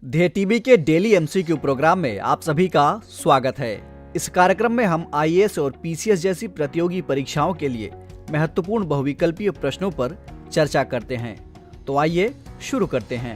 ध्येय टीवी के daily MCQ programme में आप सभी का स्वागत है। इस कार्यक्रम में हम आईएएस और पीसीएस जैसी प्रतियोगी परीक्षाओं के लिए महत्वपूर्ण बहुविकल्पीय प्रश्नों पर चर्चा करते हैं। तो आइए शुरू करते हैं।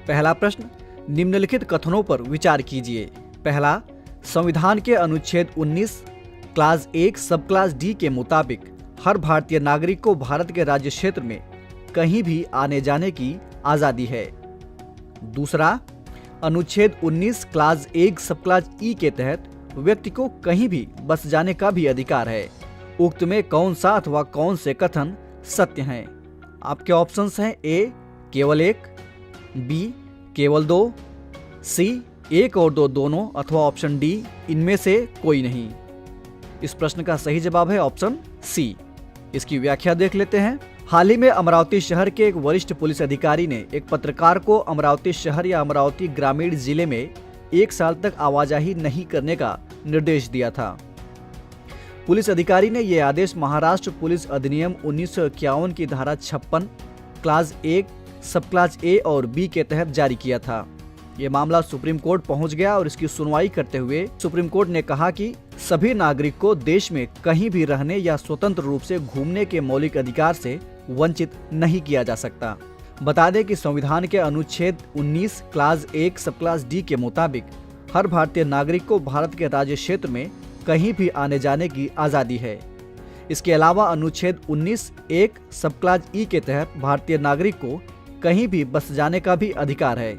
पहला प्रश्न, निम्नलिखित कथनों पर विचार कीजिए। पहला, संविधान के अनुच्छेद 19 क्लास 1 सब क्लास डी के मुताबिक हर भारतीय नागरिक को भारत के राज्य क्षेत्र में कहीं भी आने जाने की आजादी है। दूसरा, अनुच्छेद 19 क्लास 1 सब क्लास ई के तहत व्यक्ति को कहीं भी बस जाने का भी अधिकार है। उक्त में कौन सा अथवा कौन से कथन सत्य हैं? आपके ऑप्शंस हैं ए केवल एक, बी केवल दो, सी एक और दो दोनों, अथवा ऑप्शन डी इनमें से कोई नहीं। इस प्रश्न का सही जवाब है ऑप्शन सी। इसकी व्याख्या देख लेते हैं। हाल ही में अमरावती शहर के एक वरिष्ठ पुलिस अधिकारी ने एक पत्रकार को अमरावती शहर या अमरावती ग्रामीण जिले में 1 साल तक आवाजाही नहीं करने का निर्देश दिया था। पुलिस अधिकारी ने यह आदेश महाराष्ट्र पुलिस अधिनियम 1951 की धारा 56 क्लास 1 सब क्लास ए और बी के तहत जारी किया था। ये मामला सुप्रीम कोर्ट पहुंच गया और इसकी सुनवाई करते हुए सुप्रीम कोर्ट ने कहा कि सभी नागरिक को देश में कहीं भी रहने या स्वतंत्र रूप से घूमने के मौलिक अधिकार से वंचित नहीं किया जा सकता। बता दें कि संविधान के अनुच्छेद 19 क्लास 1 सब क्लास डी के मुताबिक हर भारतीय नागरिक को भारत के राज्य क्षेत्र में कहीं भी आने जाने की आजादी है। इसके अलावा अनुच्छेद 19 1 सब क्लास ई के तहत भारतीय नागरिक को कहीं भी बस जाने का भी अधिकार है।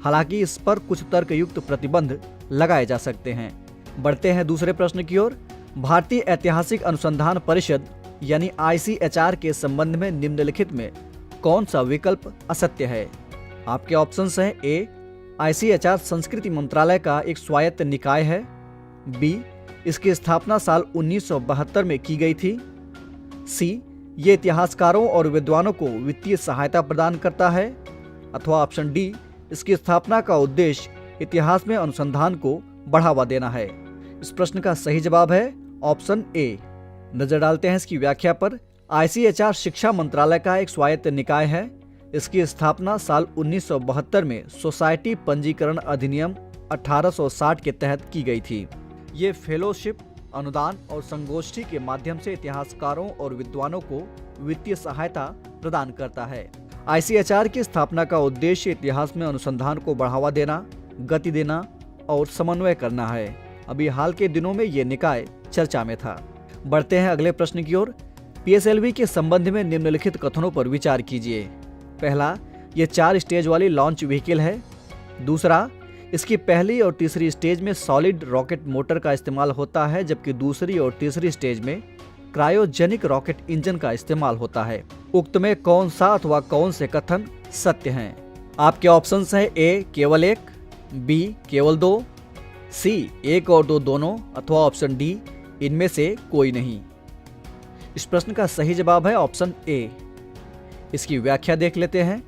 हालांकि इस पर कुछ तर्कयुक्त प्रतिबंध लगाए जा सकते हैं। बढ़ते हैं दूसरे प्रश्न की ओर। भारतीय ऐतिहासिक अनुसंधान परिषद यानी ICHR के संबंध में निम्नलिखित में कौन सा विकल्प असत्य है? आपके ऑप्शंस हैं ए ICHR संस्कृति मंत्रालय का एक स्वायत्त निकाय है, बी इसकी स्थापना साल 1972 में की गई थी, सी ये इतिहासकारों और विद्वानों को वित्तीय सहायता प्रदान करता है, अथवा ऑप्शन डी इसकी स्थापना का उद्देश्य इतिहास में अनुसंधान को बढ़ावा देना है। इस प्रश्न का सही जवाब है ऑप्शन ए। नजर डालते हैं इसकी व्याख्या पर। ICHR शिक्षा मंत्रालय का एक स्वायत्त निकाय है। इसकी स्थापना साल 1972 में सोसाइटी पंजीकरण अधिनियम 1860 के तहत की गई थी। ये फेलोशिप, अनुदान और संगोष्ठी के माध्यम से इतिहासकारों और विद्वानों को वित्तीय सहायता प्रदान करता है। ICHR की स्थापना का उद्देश्य इतिहास में अनुसंधान को बढ़ावा देना, गति देना और समन्वय करना है। अभी हाल के दिनों में ये निकाय चर्चा में था। बढ़ते हैं अगले प्रश्न की ओर। PSLV के संबंध में निम्नलिखित कथनों पर विचार कीजिए। पहला, ये 4 स्टेज वाली लॉन्च व्हीकल है। दूसरा, इसकी पहली और तीसरी स्टेज में सॉलिड रॉकेट मोटर का इस्तेमाल होता है, जबकि दूसरी और तीसरी स्टेज में क्रायोजेनिक रॉकेट इंजन का इस्तेमाल होता है। उक्त में कौन सा अथवा कौन से कथन सत्य हैं? आपके ऑप्शंस हैं ए केवल एक, बी केवल दो, सी एक और दो दोनों, अथवा ऑप्शन डी इनमें से कोई नहीं। इस प्रश्न का सही जवाब है ऑप्शन ए। इसकी व्याख्या देख लेते हैं।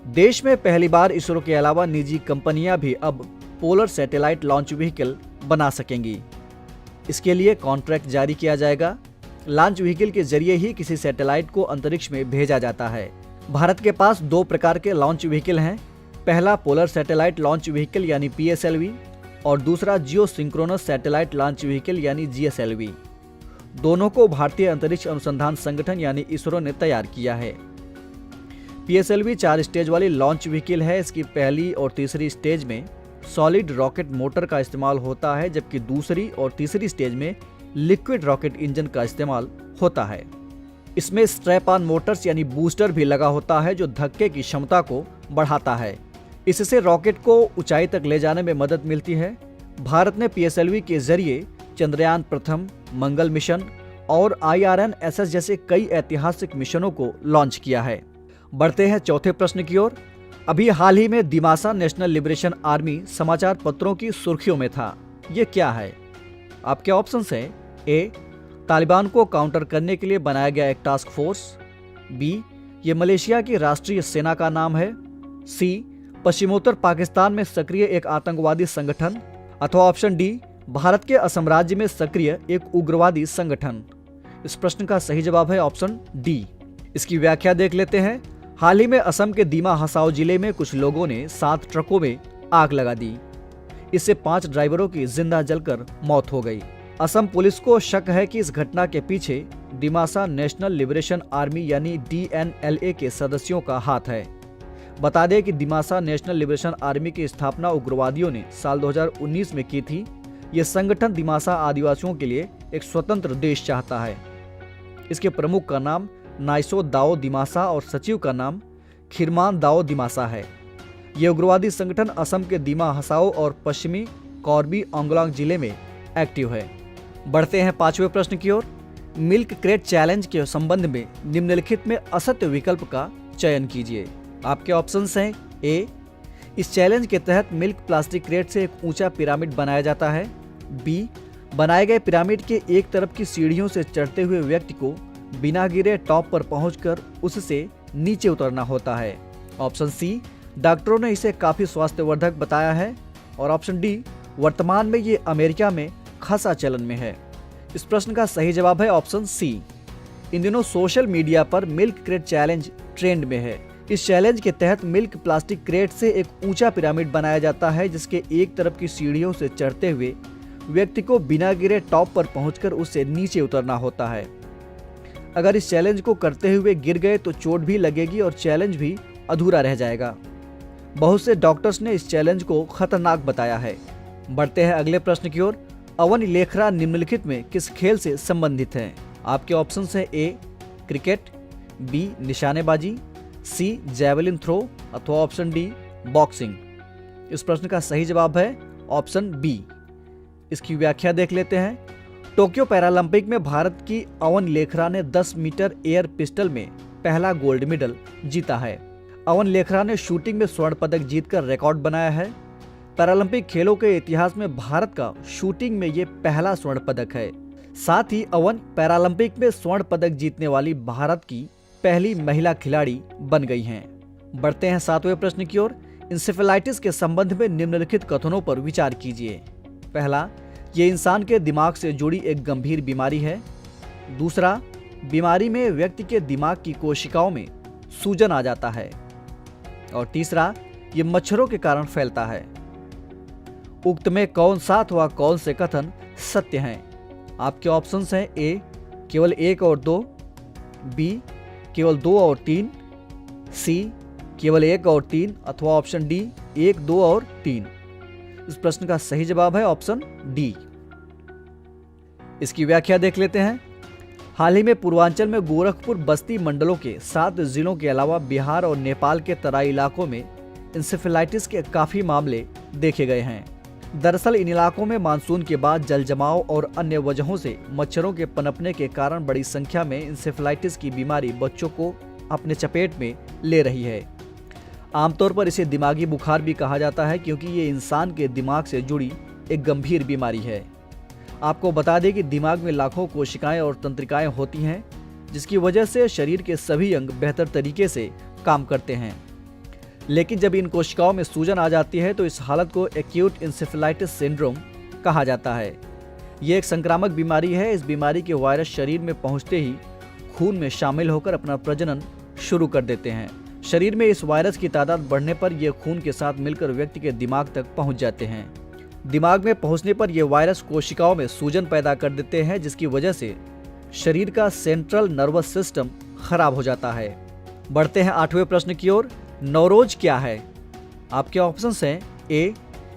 देश में पहली बार इसरो के अलावा निजी कंपनियां भी अब पोलर सैटेलाइट लॉन्च व्हीकल बना सकेंगी। इसके लिए कॉन्ट्रैक्ट जारी किया जाएगा। लॉन्च व्हीकल के जरिए ही किसी सैटेलाइट को अंतरिक्ष में भेजा जाता है। भारत के पास 2 प्रकार के लॉन्च व्हीकल हैं। पहला पोलर सैटेलाइट लॉन्च व्हीकल यानी PSLV और दूसरा जियो सिंक्रोनस सैटेलाइट लॉन्च व्हीकल यानी GSLV। दोनों को भारतीय अंतरिक्ष अनुसंधान संगठन यानी इसरो ने तैयार किया है। PSLV 4 स्टेज वाली लॉन्च व्हीकल है। इसकी पहली और तीसरी स्टेज में सॉलिड रॉकेट मोटर का इस्तेमाल होता है, जबकि दूसरी और तीसरी स्टेज में लिक्विड रॉकेट इंजन का इस्तेमाल होता है। इसमें स्ट्रैप ऑन मोटर्स यानी बूस्टर भी लगा होता है, जो धक्के की क्षमता को बढ़ाता है। इससे रॉकेट को ऊंचाई तक ले जाने में मदद मिलती है। भारत ने PSLV के जरिए चंद्रयान प्रथम, मंगल मिशन और IRNSS जैसे कई ऐतिहासिक मिशनों को लॉन्च किया है। बढ़ते हैं चौथे प्रश्न की ओर। अभी हाल ही में दिमासा नेशनल लिबरेशन आर्मी समाचार पत्रों की सुर्खियों में था। ये क्या है? आपके ऑप्शंस हैं ए तालिबान को काउंटर करने के लिए बनाया गया एक टास्क फोर्स, बी ये मलेशिया की राष्ट्रीय सेना का नाम है, सी पश्चिमोत्तर पाकिस्तान में सक्रिय एक आतंकवादी संगठन, अथवा ऑप्शन डी भारत के असम राज्य में सक्रिय एक उग्रवादी संगठन। इस प्रश्न का सही जवाब है ऑप्शन डी। इसकी व्याख्या देख लेते हैं। हाल ही में असम के दीमा हसाओ जिले में कुछ लोगों ने 7 ट्रकों में आग लगा दी। इससे 5 ड्राइवरों की जिंदा जलकर मौत हो गई। असम पुलिस को शक है कि इस घटना के पीछे दिमासा नेशनल लिबरेशन आर्मी यानी DNLA के सदस्यों का हाथ है। बता दें कि दिमासा नेशनल लिबरेशन आर्मी की स्थापना उग्रवादियों ने साल 2019 में की थी। ये संगठन दिमासा आदिवासियों के लिए एक स्वतंत्र देश चाहता है। इसके प्रमुख का नाम नाइसो दाओ दिमासा और सचिव का नाम खिरमान दाओ दिमासा है। ये उग्रवादी संगठन असम के दिमा हसाओ और पश्चिमी कॉर्बी आंगलांग जिले में एक्टिव है। बढ़ते हैं 5वें प्रश्न की ओर। मिल्क क्रेट चैलेंज के संबंध में निम्नलिखित में असत्य विकल्प का चयन कीजिए। आपके ऑप्शंस हैं ए, इस चैलेंज के तहत मिल्क प्लास्टिक क्रेट से एक ऊंचा पिरामिड बनाया जाता है। बी, बनाए गए पिरामिड के एक तरफ की सीढ़ियों से चढ़ते हुए व्यक्ति को बिना गिरे टॉप पर पहुंचकर उससे नीचे उतरना होता है। ऑप्शन सी, डॉक्टरों ने इसे काफी स्वास्थ्यवर्धक बताया है। और ऑप्शन डी, वर्तमान में ये अमेरिका में खासा चलन में है। इस प्रश्न का सही जवाब है ऑप्शन सी। इन दिनों सोशल मीडिया पर मिल्क क्रेट चैलेंज ट्रेंड में है। इस चैलेंज के तहत मिल्क प्लास्टिक क्रेट से एक ऊंचा पिरामिड बनाया जाता है, जिसके एक तरफ की सीढ़ियों से चढ़ते हुए व्यक्ति को बिना गिरे टॉप पर पहुंचकर उससे नीचे उतरना होता है। अगर इस चैलेंज को करते हुए गिर गए तो चोट भी लगेगी और चैलेंज भी अधूरा रह जाएगा। बहुत से डॉक्टर्स ने इस चैलेंज को खतरनाक बताया है। बढ़ते हैं अगले प्रश्न की ओर। अवन लेखरा निम्नलिखित में किस खेल से संबंधित हैं? आपके ऑप्शन है ए, क्रिकेट, बी, निशानेबाजी, सी, जैवलिन थ्रो अथवा ऑप्शन डी, बॉक्सिंग। इस प्रश्न का सही जवाब है ऑप्शन बी। इसकी व्याख्या देख लेते हैं। टोक्यो पैरालंपिक में भारत की अवन लेखरा ने 10 मीटर एयर पिस्टल में पहला गोल्ड मेडल जीता है। अवन लेखरा ने शूटिंग में स्वर्ण पदक जीतकर रिकॉर्ड बनाया है। पैरालंपिक खेलों के इतिहास में भारत का शूटिंग में ये पहला स्वर्ण पदक है। साथ ही अवन पैरालंपिक में स्वर्ण पदक जीतने वाली भारत की पहली महिला खिलाड़ी बन गई हैं। बढ़ते हैं 7वें प्रश्न की ओर। इंसेफेलाइटिस के संबंध में निम्नलिखित कथनों पर विचार कीजिए। पहला, ये इंसान के दिमाग से जुड़ी एक गंभीर बीमारी है। दूसरा, बीमारी में व्यक्ति के दिमाग की कोशिकाओं में सूजन आ जाता है। और तीसरा, ये मच्छरों के कारण फैलता है। उक्त में कौन सा अथवा कौन से कथन सत्य हैं? आपके ऑप्शंस हैं ए, केवल 1 और 2, बी, केवल 2 और 3, सी, केवल 1 और 3 अथवा ऑप्शन डी, 1, 2 और 3। इस प्रश्न का सही जवाब है ऑप्शन डी। इसकी व्याख्या देख लेते हैं। हाल ही में पूर्वांचल में गोरखपुर बस्ती मंडलों के 7 जिलों के अलावा बिहार और नेपाल के तराई इलाकों में इंसेफेलाइटिस के काफी मामले देखे गए हैं। दरअसल इन इलाकों में मानसून के बाद जल जमाव और अन्य वजहों से मच्छरों के पनपने के कारण बड़ी संख्या में इंसेफेलाइटिस की बीमारी बच्चों को अपने चपेट में ले रही है। आमतौर पर इसे दिमागी बुखार भी कहा जाता है, क्योंकि ये इंसान के दिमाग से जुड़ी एक गंभीर बीमारी है। आपको बता दें कि दिमाग में लाखों कोशिकाएं और तंत्रिकाएं होती हैं, जिसकी वजह से शरीर के सभी अंग बेहतर तरीके से काम करते हैं। लेकिन जब इन कोशिकाओं में सूजन आ जाती है तो इस हालत को एक्यूट इंसेफेलाइटिस सिंड्रोम कहा जाता है। ये एक संक्रामक बीमारी है। इस बीमारी के वायरस शरीर में पहुंचते ही खून में शामिल होकर अपना प्रजनन शुरू कर देते हैं। शरीर में इस वायरस की तादाद बढ़ने पर यह खून के साथ मिलकर व्यक्ति के दिमाग तक पहुंच जाते हैं। दिमाग में पहुंचने पर यह वायरस कोशिकाओं में सूजन पैदा कर देते हैं, जिसकी वजह से शरीर का सेंट्रल नर्वस सिस्टम खराब हो जाता है। बढ़ते हैं 8वें प्रश्न की ओर। नवरोज क्या है? आपके ऑप्शंस हैं ए,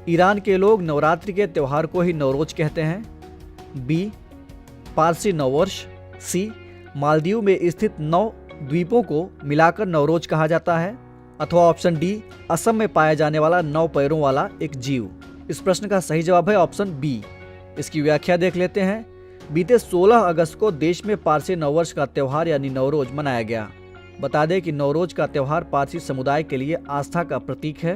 ईरान के लोग नवरात्रि के त्योहार को ही नवरोज कहते हैं। बी, पारसी नववर्ष। सी, मालदीव में स्थित 9 द्वीपों को मिलाकर नवरोज कहा जाता है। अथवा ऑप्शन डी, असम में पाया जाने वाला 9 पैरों वाला एक जीव। इस प्रश्न का सही जवाब है ऑप्शन बी। इसकी व्याख्या देख लेते हैं। बीते 16 अगस्त को देश में पारसी नववर्ष का त्योहार यानी नवरोज मनाया गया। बता दें कि नवरोज का त्योहार पारसी समुदाय के लिए आस्था का प्रतीक है।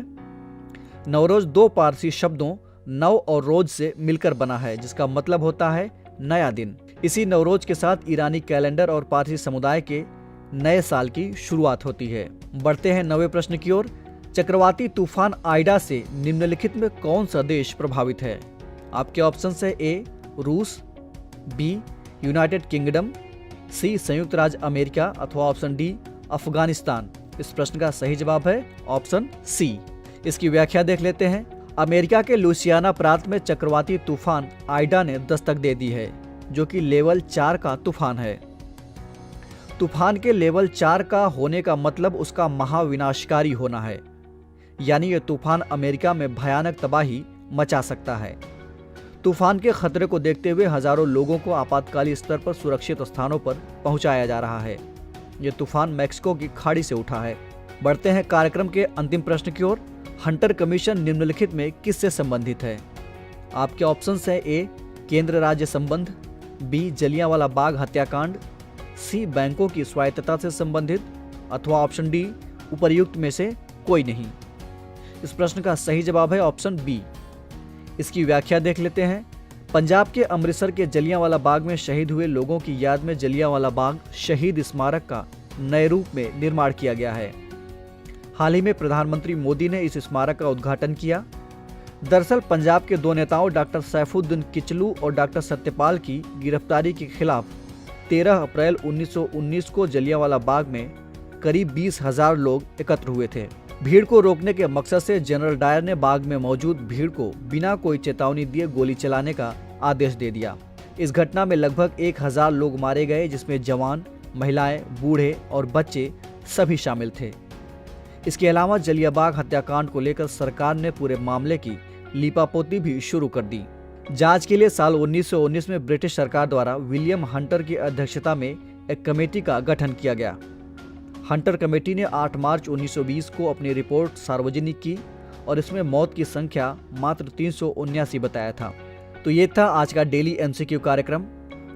नवरोज 2 पारसी शब्दों नव और रोज से मिलकर बना है, जिसका मतलब होता है नया दिन। इसी नवरोज के साथ ईरानी कैलेंडर और पारसी समुदाय के नए साल की शुरुआत होती है। बढ़ते हैं 9वें प्रश्न की ओर। चक्रवाती तूफान आइडा से निम्नलिखित में कौन सा देश प्रभावित है? आपके ऑप्शन है ए, रूस, बी, यूनाइटेड किंगडम, सी, संयुक्त राज्य अमेरिका अथवा ऑप्शन डी, अफगानिस्तान। इस प्रश्न का सही जवाब है ऑप्शन सी। इसकी व्याख्या देख लेते हैं। अमेरिका के लुइसियाना प्रांत में चक्रवाती तूफान आइडा ने दस्तक दे दी है, जो कि लेवल 4 का तूफान है। तूफान के लेवल 4 का होने का मतलब उसका महाविनाशकारी होना है, यानी यह तूफान अमेरिका में भयानक तबाही मचा सकता है। तूफान के खतरे को देखते हुए हजारों लोगों को आपातकालीन स्तर पर सुरक्षित स्थानों पर पहुंचाया जा रहा है। यह तूफान मैक्सिको की खाड़ी से उठा है। बढ़ते हैं कार्यक्रम के अंतिम प्रश्न की ओर। हंटर कमीशन निम्नलिखित में किससे संबंधित है? आपके ऑप्शंस है ए केंद्र राज्य संबंध, बी जलियांवाला बाग हत्याकांड, सी बैंकों की स्वायत्तता से संबंधित, अथवा ऑप्शन डी उपर्युक्त में से कोई नहीं। इस प्रश्न का सही जवाब है ऑप्शन बी। इसकी व्याख्या देख लेते हैं। पंजाब के अमृतसर के जलियांवाला बाग में शहीद हुए लोगों की याद में जलियांवाला बाग शहीद स्मारक का नए रूप में निर्माण किया गया है। हाल ही में प्रधानमंत्री मोदी ने इस स्मारक का उद्घाटन किया। दरअसल पंजाब के दो नेताओं डॉक्टर सैफुद्दीन किचलू और डॉक्टर सत्यपाल की गिरफ्तारी के खिलाफ 13 अप्रैल 1919 को जलियांवाला बाग में करीब 20,000 लोग एकत्र हुए थे। भीड़ को रोकने के मकसद से जनरल डायर ने बाग में मौजूद भीड़ को बिना कोई चेतावनी दिए गोली चलाने का आदेश दे दिया। इस घटना में लगभग 1,000 लोग मारे गए, जिसमें जवान, महिलाएं, बूढ़े और बच्चे सभी शामिल थे। इसके अलावा जलियांबाग हत्याकांड को लेकर सरकार ने पूरे मामले की लीपापोती भी शुरू कर दी। जांच के लिए साल 1919 में ब्रिटिश सरकार द्वारा विलियम हंटर की अध्यक्षता में एक कमेटी का गठन किया गया। हंटर कमेटी ने 8 मार्च 1920 को अपनी रिपोर्ट सार्वजनिक की और इसमें मौत की संख्या मात्र 379 बताया था। तो ये था आज का डेली एमसीक्यू कार्यक्रम।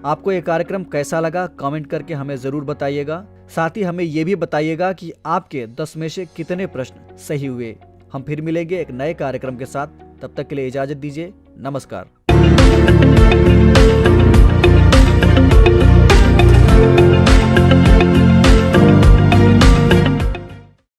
आपको ये कार्यक्रम कैसा लगा कमेंट करके हमें ज़रूर बताइएगा। साथ ही हमें ये भी बताइएगा कि आपके 10 में से कितने प्रश्न सही हुए। हम फिर मिलेंगे एक नए कार्यक्रम के साथ। तब तक के लिए इजाज़त दीजिए। नमस्कार।